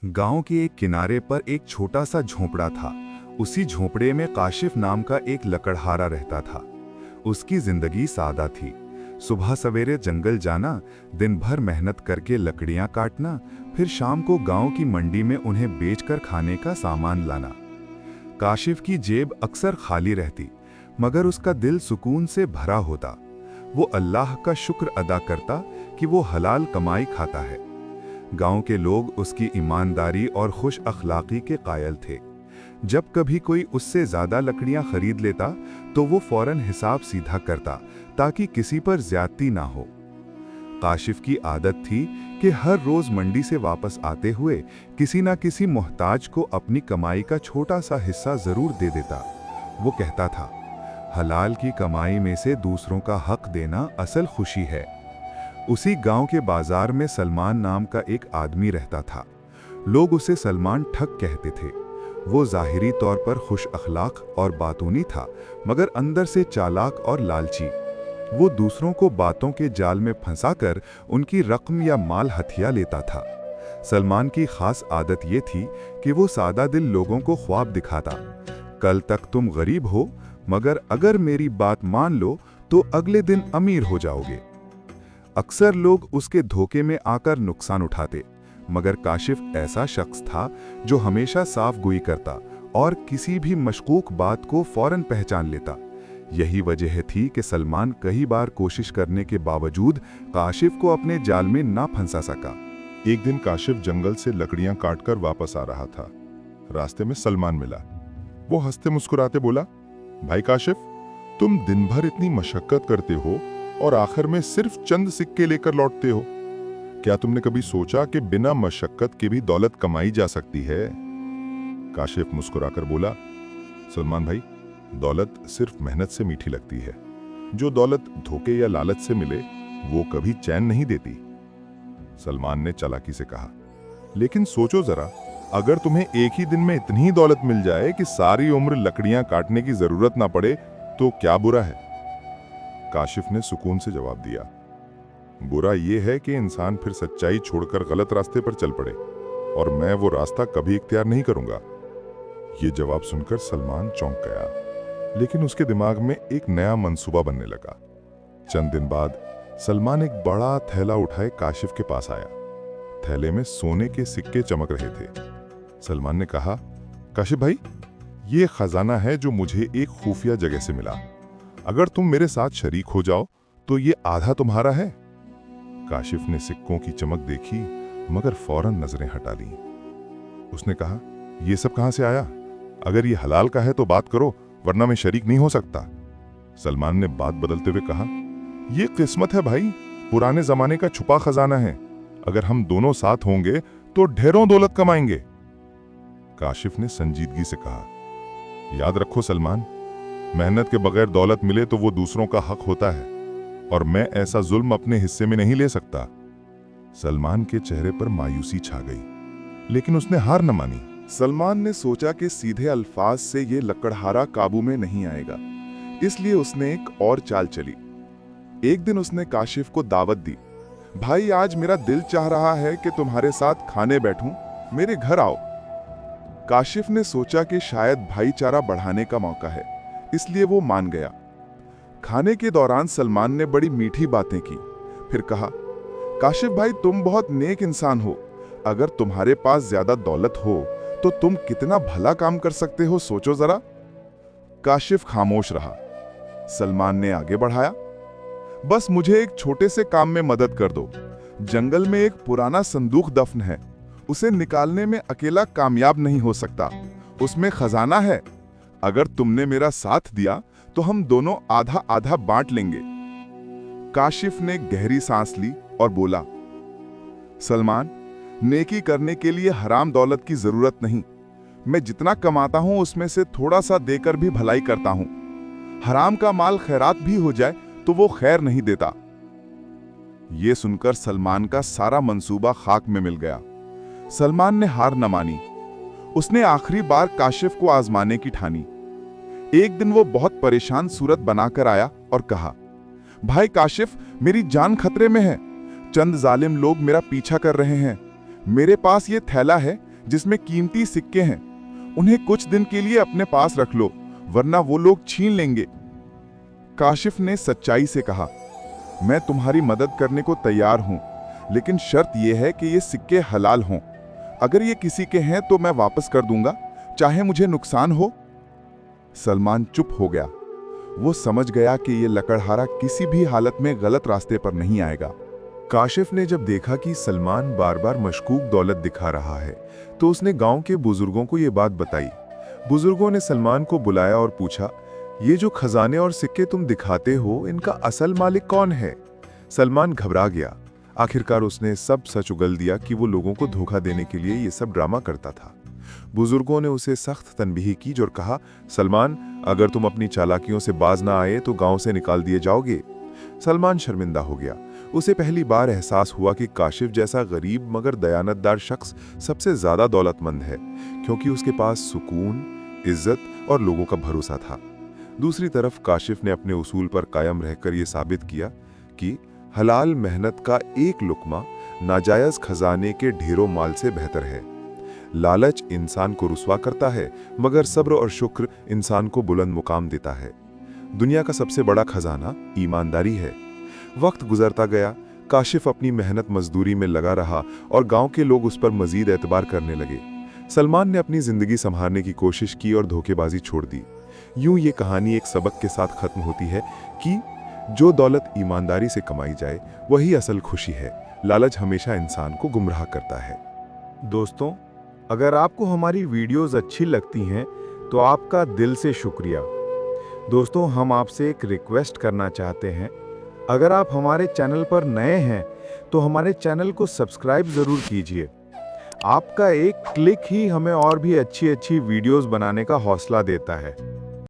गांव के एक किनारे पर एक छोटा सा झोंपड़ा था। उसी झोंपड़े में काशिफ नाम का एक लकड़हारा रहता था। उसकी जिंदगी सादा थी। सुबह सवेरे जंगल जाना, दिन भर मेहनत करके लकड़ियां काटना, फिर शाम को गांव की मंडी में उन्हें बेचकर खाने का सामान लाना। काशिफ की जेब अक्सर खाली रहती, मगर उसका दिल सुकून से भरा होता। वो अल्लाह का शुक्र अदा करता कि वो हलाल कमाई खाता है। गांव के लोग उसकी ईमानदारी और खुश अखलाकी के कायल थे। जब कभी कोई उससे ज्यादा लकड़ियां खरीद लेता तो वो फौरन हिसाब सीधा करता ताकि किसी पर ज्यादती ना हो। काशिफ की आदत थी कि हर रोज मंडी से वापस आते हुए किसी ना किसी मोहताज को अपनी कमाई का छोटा सा हिस्सा जरूर दे देता। वो कहता था, हलाल की कमाई में से दूसरों का हक देना असल खुशी है। उसी गांव के बाजार में सलमान नाम का एक आदमी रहता था। लोग उसे सलमान ठग कहते थे। वो जाहिरी तौर पर खुश अखलाक और बातूनी था, मगर अंदर से चालाक और लालची। वो दूसरों को बातों के जाल में फंसाकर उनकी रकम या माल हथिया लेता था। सलमान की खास आदत ये थी कि वो सादा दिल लोगों को ख्वाब दिखाता। कल तक तुम गरीब हो, मगर अगर मेरी बात मान लो तो अगले दिन अमीर हो जाओगे। अक्सर लोग उसके धोखे में आकर नुकसान उठाते, मगर काशिफ ऐसा शख्स था जो हमेशा साफ गोई करता और किसी भी मशकूक बात को फौरन पहचान लेता। यही वजह थी कि सलमान कई बार कोशिश करने के बावजूद काशिफ को अपने जाल में ना फंसा सका। एक दिन काशिफ जंगल से लकड़ियां काटकर वापस आ रहा था। रास्ते में सलमान मिला। वो हंसते मुस्कुराते बोला, भाई काशिफ, तुम दिन भर इतनी मशक्कत करते हो और आखिर में सिर्फ चंद सिक्के लेकर लौटते हो। क्या तुमने कभी सोचा कि बिना मशक्कत के भी दौलत कमाई जा सकती है? काशिफ मुस्कुराकर बोला, सलमान भाई, दौलत सिर्फ मेहनत से मीठी लगती है। जो दौलत धोखे या लालच से मिले वो कभी चैन नहीं देती। सलमान ने चालाकी से कहा, लेकिन सोचो जरा, अगर तुम्हें एक ही दिन में इतनी ही दौलत मिल जाए कि सारी उम्र लकड़ियां काटने की जरूरत ना पड़े तो क्या बुरा है? काशिफ ने सुकून से जवाब दिया, बुरा यह है कि इंसान फिर सच्चाई छोड़कर गलत रास्ते पर चल पड़े, और मैं वो रास्ता कभी इख्तियार नहीं करूंगा। ये जवाब सुनकर सलमान चौंक गया, लेकिन उसके दिमाग में एक नया मंसूबा बनने लगा। चंद दिन बाद सलमान एक बड़ा थैला उठाए काशिफ के पास आया। थैले में सोने के सिक्के चमक रहे थे। सलमान ने कहा, काशिफ भाई, ये खजाना है जो मुझे एक खुफिया जगह से मिला। अगर तुम मेरे साथ शरीक हो जाओ तो ये आधा तुम्हारा है। काशिफ ने सिक्कों की चमक देखी, मगर फौरन नजरें हटा ली। उसने कहा, ये सब कहां से आया? अगर ये हलाल का है तो बात करो, वरना मैं शरीक नहीं हो सकता। सलमान ने बात बदलते हुए कहा, ये किस्मत है भाई, पुराने जमाने का छुपा खजाना है। अगर हम दोनों साथ होंगे तो ढेरों दौलत कमाएंगे। काशिफ ने संजीदगी से कहा, याद रखो सलमान, मेहनत के बगैर दौलत मिले तो वो दूसरों का हक होता है, और मैं ऐसा जुल्म अपने हिस्से में नहीं ले सकता। सलमान के चेहरे पर मायूसी छा गई, लेकिन उसने हार न मानी। सलमान ने सोचा कि सीधे अल्फाज से ये लकड़हारा काबू में नहीं आएगा, इसलिए उसने एक और चाल चली। एक दिन उसने काशिफ को दावत दी, भाई आज मेरा दिल चाह रहा है कि तुम्हारे साथ खाने बैठूं, मेरे घर आओ। काशिफ ने सोचा कि शायद भाईचारा बढ़ाने का मौका है, इसलिए वो मान गया। खाने के दौरान सलमान ने बड़ी मीठी बातें की। फिर कहा, काशिफ भाई, तुम बहुत नेक इंसान हो। अगर तुम्हारे पास ज्यादा दौलत हो तो तुम कितना भला काम कर सकते हो, सोचो जरा। काशिफ खामोश रहा। सलमान ने आगे बढ़ाया, बस मुझे एक छोटे से काम में मदद कर दो। जंगल में एक पुराना संदूक दफन है, उसे निकालने में अकेला कामयाब नहीं हो सकता। उसमें खजाना है। अगर तुमने मेरा साथ दिया तो हम दोनों आधा आधा बांट लेंगे। काशिफ ने गहरी सांस ली और बोला, सलमान, नेकी करने के लिए हराम दौलत की जरूरत नहीं। मैं जितना कमाता हूं उसमें से थोड़ा सा देकर भी भलाई करता हूं। हराम का माल खैरात भी हो जाए तो वो खैर नहीं देता। यह सुनकर सलमान का सारा मंसूबा खाक में मिल गया। सलमान ने हार न मानी। उसने आखिरी बार काशिफ को आजमाने की ठानी। एक दिन वो बहुत परेशान सूरत बनाकर आया और कहा, भाई काशिफ, मेरी जान खतरे में है। चंद जालिम लोग मेरा पीछा कर रहे हैं। मेरे पास ये थैला है, जिसमें कीमती सिक्के हैं। उन्हें कुछ दिन के लिए अपने पास रख लो, वरना वो लोग छीन लेंगे। काशिफ ने सच्चाई से कहा, मैं तुम्हारी मदद करने को तैयार हूं, लेकिन शर्त यह है कि ये सिक्के हलाल हों। अगर ये किसी के हैं तो मैं वापस कर दूंगा, चाहे मुझे नुकसान हो। सलमान चुप हो गया। वो समझ गया कि ये लकड़हारा किसी भी हालत में गलत रास्ते पर नहीं आएगा। काशिफ ने जब देखा कि सलमान बार बार मशकूक दौलत दिखा रहा है, तो उसने गांव के बुजुर्गों को ये बात बताई। बुजुर्गों ने सलमान को बुलाया और पूछा, ये जो खजाने और सिक्के तुम दिखाते हो, इनका असल मालिक कौन है? सलमान घबरा गया। आखिरकार उसने सब सच उगल दिया कि वो लोगों को धोखा देने के लिए ये सब ड्रामा करता था। बुजुर्गों ने उसे सख्त तनबीह की और कहा, सलमान, अगर तुम अपनी चालाकियों से बाज ना आए तो गांव से निकाल दिए जाओगे। सलमान शर्मिंदा हो गया। उसे पहली बार एहसास हुआ कि काशिफ जैसा गरीब मगर दयानतदार शख्स सबसे ज्यादा दौलतमंद है, क्योंकि उसके पास सुकून, इज्जत और लोगों का भरोसा था। दूसरी तरफ काशिफ ने अपने उसूल पर कायम रहकर यह साबित किया कि हलाल मेहनत का एक लुक्मा नाजायज खजाने के ढेरों माल से बेहतर है। लालच इंसान को रुस्वा करता है, मगर सब्र और शुक्र इंसान को बुलंद मुकाम देता है। दुनिया का सबसे बड़ा खजाना ईमानदारी है। वक्त गुजरता गया, काशिफ अपनी मेहनत मजदूरी में लगा रहा और गांव के लोग उस पर मजीद एतबार करने लगे। सलमान ने अपनी जिंदगी संभालने की कोशिश की और धोखेबाजी छोड़ दी। यूं ये कहानी एक सबक के साथ खत्म होती है कि जो दौलत ईमानदारी से कमाई जाए वही असल खुशी है। लालच हमेशा इंसान को गुमराह करता है। दोस्तों, अगर आपको हमारी वीडियोस अच्छी लगती हैं तो आपका दिल से शुक्रिया। दोस्तों, हम आपसे एक रिक्वेस्ट करना चाहते हैं, अगर आप हमारे चैनल पर नए हैं तो हमारे चैनल को सब्सक्राइब ज़रूर कीजिए। आपका एक क्लिक ही हमें और भी अच्छी वीडियोस बनाने का हौसला देता है।